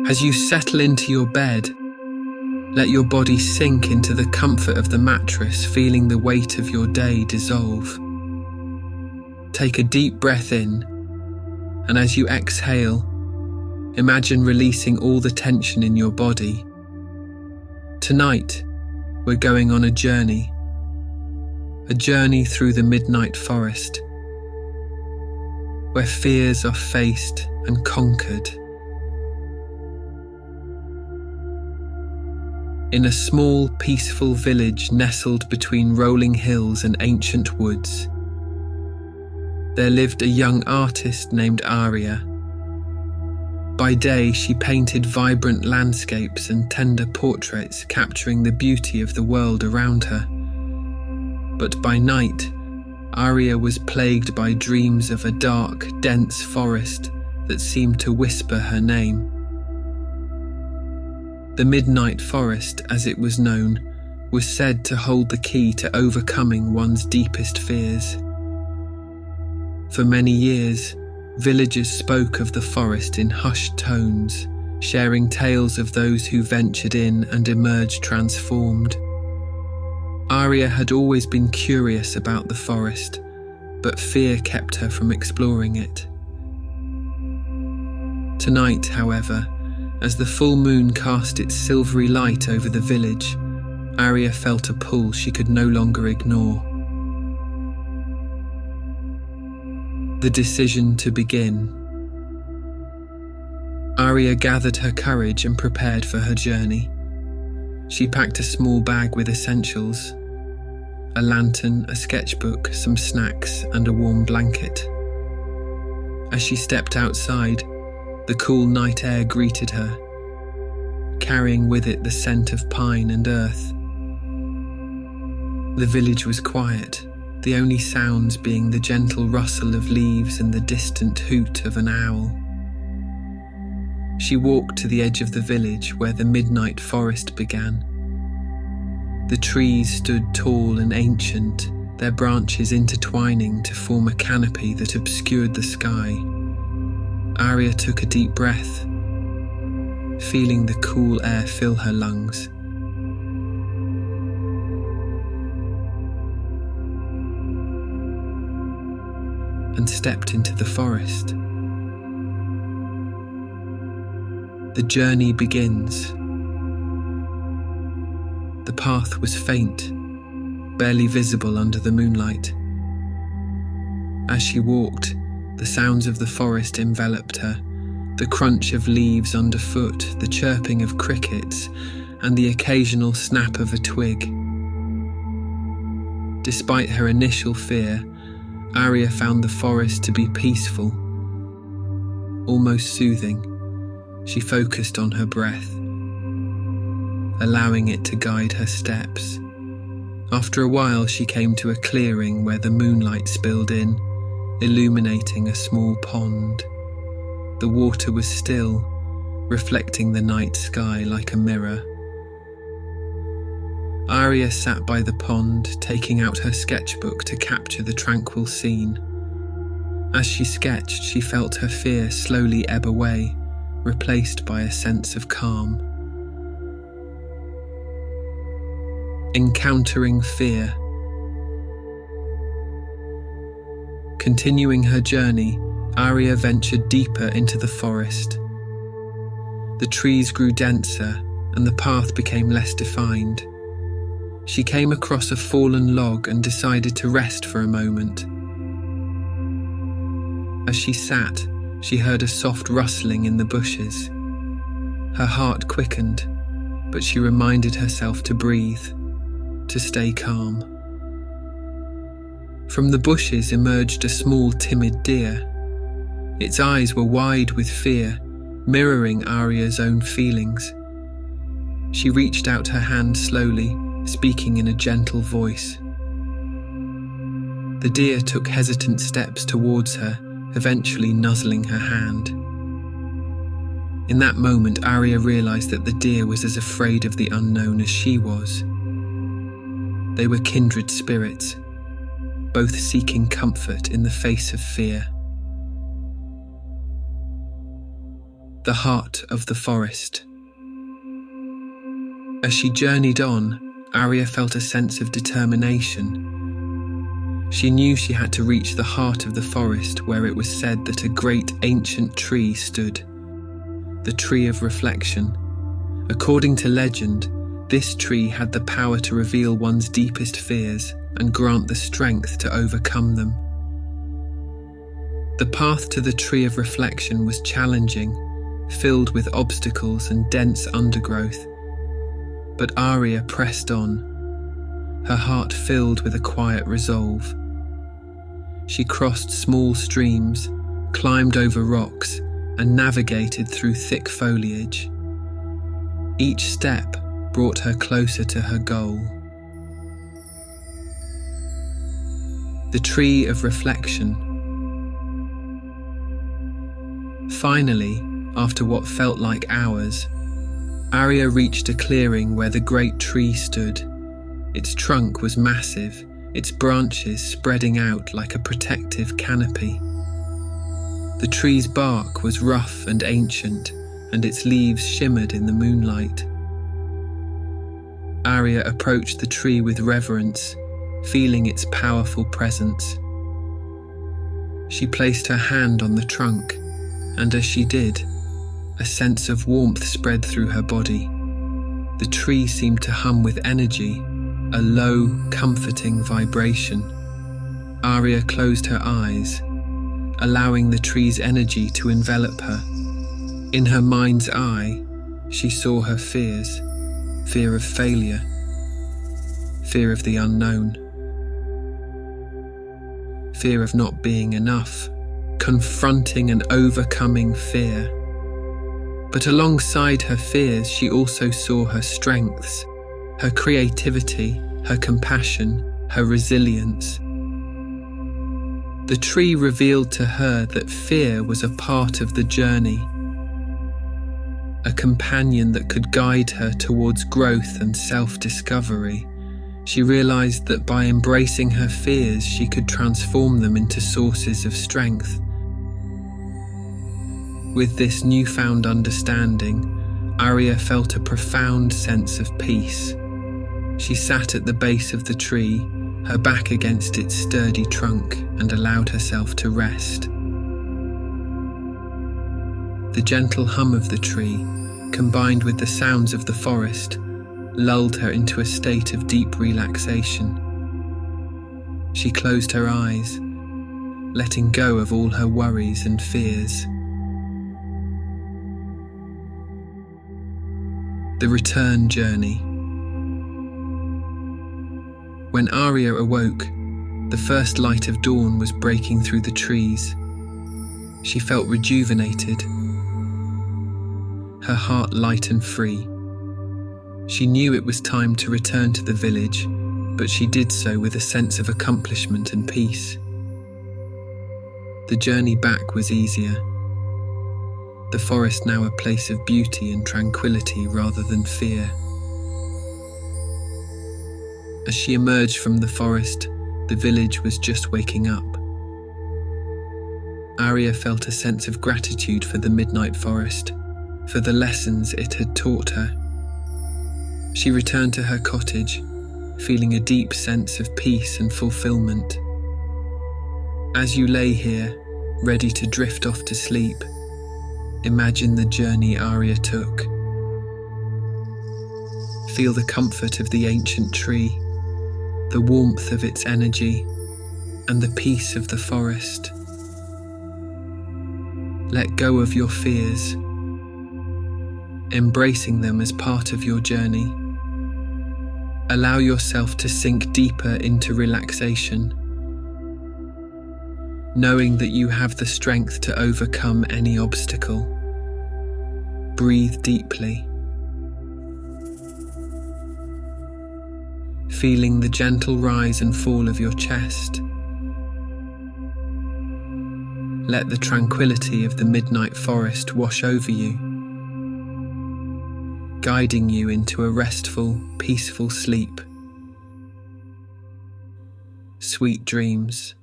As you settle into your bed, let your body sink into the comfort of the mattress, feeling the weight of your day dissolve. Take a deep breath in, and as you exhale, imagine releasing all the tension in your body. Tonight, we're going on a journey through the midnight forest, where fears are faced and conquered. In a small, peaceful village nestled between rolling hills and ancient woods, there lived a young artist named Aria. By day, she painted vibrant landscapes and tender portraits, capturing the beauty of the world around her. But by night, Aria was plagued by dreams of a dark, dense forest that seemed to whisper her name. The Midnight Forest, as it was known, was said to hold the key to overcoming one's deepest fears. For many years, villagers spoke of the forest in hushed tones, sharing tales of those who ventured in and emerged transformed. Aria had always been curious about the forest, but fear kept her from exploring it. Tonight, however, as the full moon cast its silvery light over the village, Aria felt a pull she could no longer ignore. The decision to begin. Aria gathered her courage and prepared for her journey. She packed a small bag with essentials: a lantern, a sketchbook, some snacks, and a warm blanket. As she stepped outside, the cool night air greeted her, carrying with it the scent of pine and earth. The village was quiet, the only sounds being the gentle rustle of leaves and the distant hoot of an owl. She walked to the edge of the village where the midnight forest began. The trees stood tall and ancient, their branches intertwining to form a canopy that obscured the sky. Aria took a deep breath, feeling the cool air fill her lungs. And stepped into the forest. The journey begins. The path was faint, barely visible under the moonlight. As she walked, the sounds of the forest enveloped her, the crunch of leaves underfoot, the chirping of crickets, and the occasional snap of a twig. Despite her initial fear, Aria found the forest to be peaceful, almost soothing. She focused on her breath, allowing it to guide her steps. After a while, she came to a clearing where the moonlight spilled in, illuminating a small pond. The water was still, reflecting the night sky like a mirror. Aria sat by the pond, taking out her sketchbook to capture the tranquil scene. As she sketched, she felt her fear slowly ebb away, replaced by a sense of calm. Encountering fear. Continuing her journey, Aria ventured deeper into the forest. The trees grew denser, and the path became less defined. She came across a fallen log and decided to rest for a moment. As she sat, she heard a soft rustling in the bushes. Her heart quickened, but she reminded herself to breathe, to stay calm. From the bushes emerged a small, timid deer. Its eyes were wide with fear, mirroring Aria's own feelings. She reached out her hand slowly, speaking in a gentle voice. The deer took hesitant steps towards her, eventually nuzzling her hand. In that moment, Aria realized that the deer was as afraid of the unknown as she was. They were kindred spirits, both seeking comfort in the face of fear. the heart of the forest. As she journeyed on, Aria felt a sense of determination. She knew she had to reach the heart of the forest, where it was said that a great ancient tree stood, the tree of reflection. According to legend, this tree had the power to reveal one's deepest fears and grant the strength to overcome them. The path to the tree of reflection was challenging, filled with obstacles and dense undergrowth. But Aria pressed on, her heart filled with a quiet resolve. She crossed small streams, climbed over rocks, and navigated through thick foliage. Each step brought her closer to her goal. The tree of reflection. Finally, after what felt like hours, Aria reached a clearing where the great tree stood. Its trunk was massive, its branches spreading out like a protective canopy. The tree's bark was rough and ancient, and its leaves shimmered in the moonlight. Aria approached the tree with reverence, feeling its powerful presence. She placed her hand on the trunk, and as she did, a sense of warmth spread through her body. The tree seemed to hum with energy, a low, comforting vibration. Aria closed her eyes, allowing the tree's energy to envelop her. In her mind's eye, she saw her fears: fear of failure, fear of the unknown, fear of not being enough, confronting and overcoming fear. But alongside her fears, she also saw her strengths, her creativity, her compassion, her resilience. The tree revealed to her that fear was a part of the journey, a companion that could guide her towards growth and self-discovery. She realized that by embracing her fears, she could transform them into sources of strength. With this newfound understanding, Aria felt a profound sense of peace. She sat at the base of the tree, her back against its sturdy trunk, and allowed herself to rest. The gentle hum of the tree, combined with the sounds of the forest, lulled her into a state of deep relaxation. She closed her eyes, letting go of all her worries and fears. The return journey. When Aria awoke, the first light of dawn was breaking through the trees. She felt rejuvenated, her heart light and free. She knew it was time to return to the village, but she did so with a sense of accomplishment and peace. The journey back was easier. The forest now a place of beauty and tranquility rather than fear. As she emerged from the forest, the village was just waking up. Aria felt a sense of gratitude for the midnight forest, for the lessons it had taught her. She returned to her cottage, feeling a deep sense of peace and fulfillment. As you lay here, ready to drift off to sleep, imagine the journey Aria took. Feel the comfort of the ancient tree, the warmth of its energy, and the peace of the forest. Let go of your fears, embracing them as part of your journey. Allow yourself to sink deeper into relaxation, knowing that you have the strength to overcome any obstacle. Breathe deeply, feeling the gentle rise and fall of your chest. Let the tranquility of the midnight forest wash over you, guiding you into a restful, peaceful sleep. Sweet dreams.